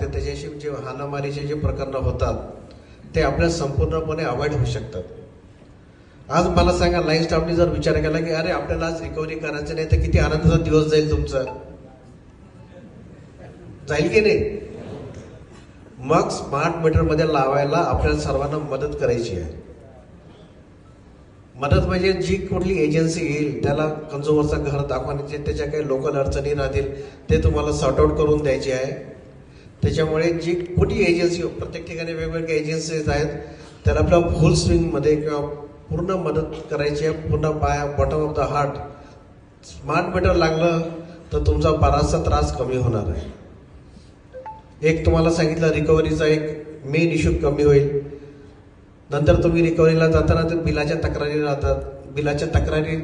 त्याच्याशी जे हाणामारीचे जे प्रकरण होतात ते आपल्या संपूर्णपणे अवॉइड होऊ शकतात. आज मला सांगा, लाईफ स्टाफने जर विचार केला की अरे आपल्याला आज रिकव्हरी करायचं नाही तर किती आनंदाचा दिवस जाईल तुमचा, जाईल की नाही? मग स्मार्ट मीटर मध्ये लावायला आपल्याला सर्वांना मदत करायची आहे. मदत म्हणजे जी कुठली एजन्सी येईल त्याला कंझ्युमरचं घर दाखवण्याचे, त्याच्या काही लोकल अडचणी राहतील ते तुम्हाला सॉर्ट आउट करून द्यायची आहे. त्याच्यामुळे जी कुठली एजन्सी, प्रत्येक ठिकाणी वेगवेगळ्या एजन्सीज आहेत, त्याला आपल्या फुल स्विंगमध्ये किंवा पूर्ण मदत करायची आहे, पूर्ण bottom of the heart. Smart meter लागलं तर तुमचा बराचसा त्रास कमी होणार आहे. एक तुम्हाला सांगितलं, रिकव्हरीचा एक मेन इश्यू कमी होईल. नंतर तुम्ही रिकव्हरीला जाताना तर बिलाच्या तक्रारी राहतात, बिलाच्या तक्रारी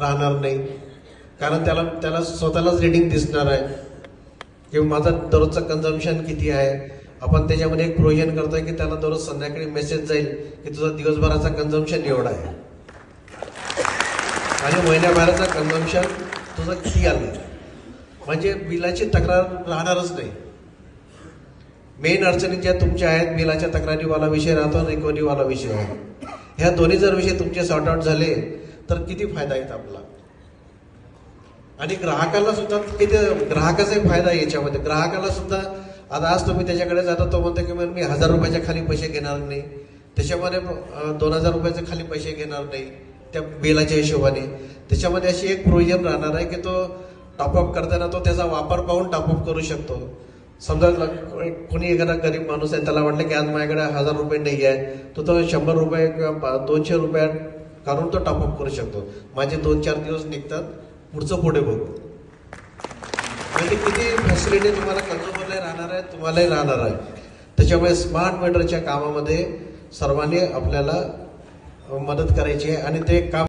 राहणार नाही, कारण त्याला स्वतःलाच रिडिंग दिसणार आहे की माझं दररोजचं कन्झम्पशन किती आहे. आपण त्याच्यामध्ये एक प्रोव्हिजन करतोय की त्याला दररोज संध्याकाळी मेसेज जाईल की तुझा दिवसभराचा कन्झम्पशन एवढा आहे आणि महिन्याभराचा कन्झम्पशन तुझं किती आलं, म्हणजे बिलाची तक्रार राहणारच नाही. मेन अडचणी ज्या तुमच्या आहेत, बिलाच्या तक्रारीवाला विषय राहतो, रिकव्हरीवाला विषय आहे. ह्या दोन्ही जर विषय तुमचे सॉर्ट आउट झाले तर किती फायदा आहे आपला. आणि ग्राहकाला सुद्धा किती, ग्राहकाचाही फायदा आहे याच्यामध्ये. ग्राहकाला सुद्धा आता आज तुम्ही त्याच्याकडे जाता, तो म्हणतो की मी 1000 रुपयाच्या खाली पैसे घेणार नाही, त्याच्यामध्ये 2000 रुपयाच्या खाली पैसे घेणार नाही त्या बिलाच्या हिशोबाने. त्याच्यामध्ये अशी एक प्रोव्हिजन राहणार आहे की तो टॉपअप करताना तो त्याचा वापर पाहून टॉपअप करू शकतो. समजा कोणी एखादा गरीब माणूस आहे, त्याला वाटलं की आज माझ्याकडे 1000 रुपये नाही आहे, तो 100 रुपये किंवा 200 रुपये काढून तो टॉपअप करू शकतो. माझे 2-4 दिवस निघतात, पुढचं पुढे बघू. म्हणजे किती फॅसिलिटी तुम्हाला कंझ्युमरलाही राहणार आहे, तुम्हालाही राहणार आहे. त्याच्यामुळे स्मार्ट मीटरच्या कामामध्ये सर्वांनी आपल्याला मदत करायची आहे आणि ते काम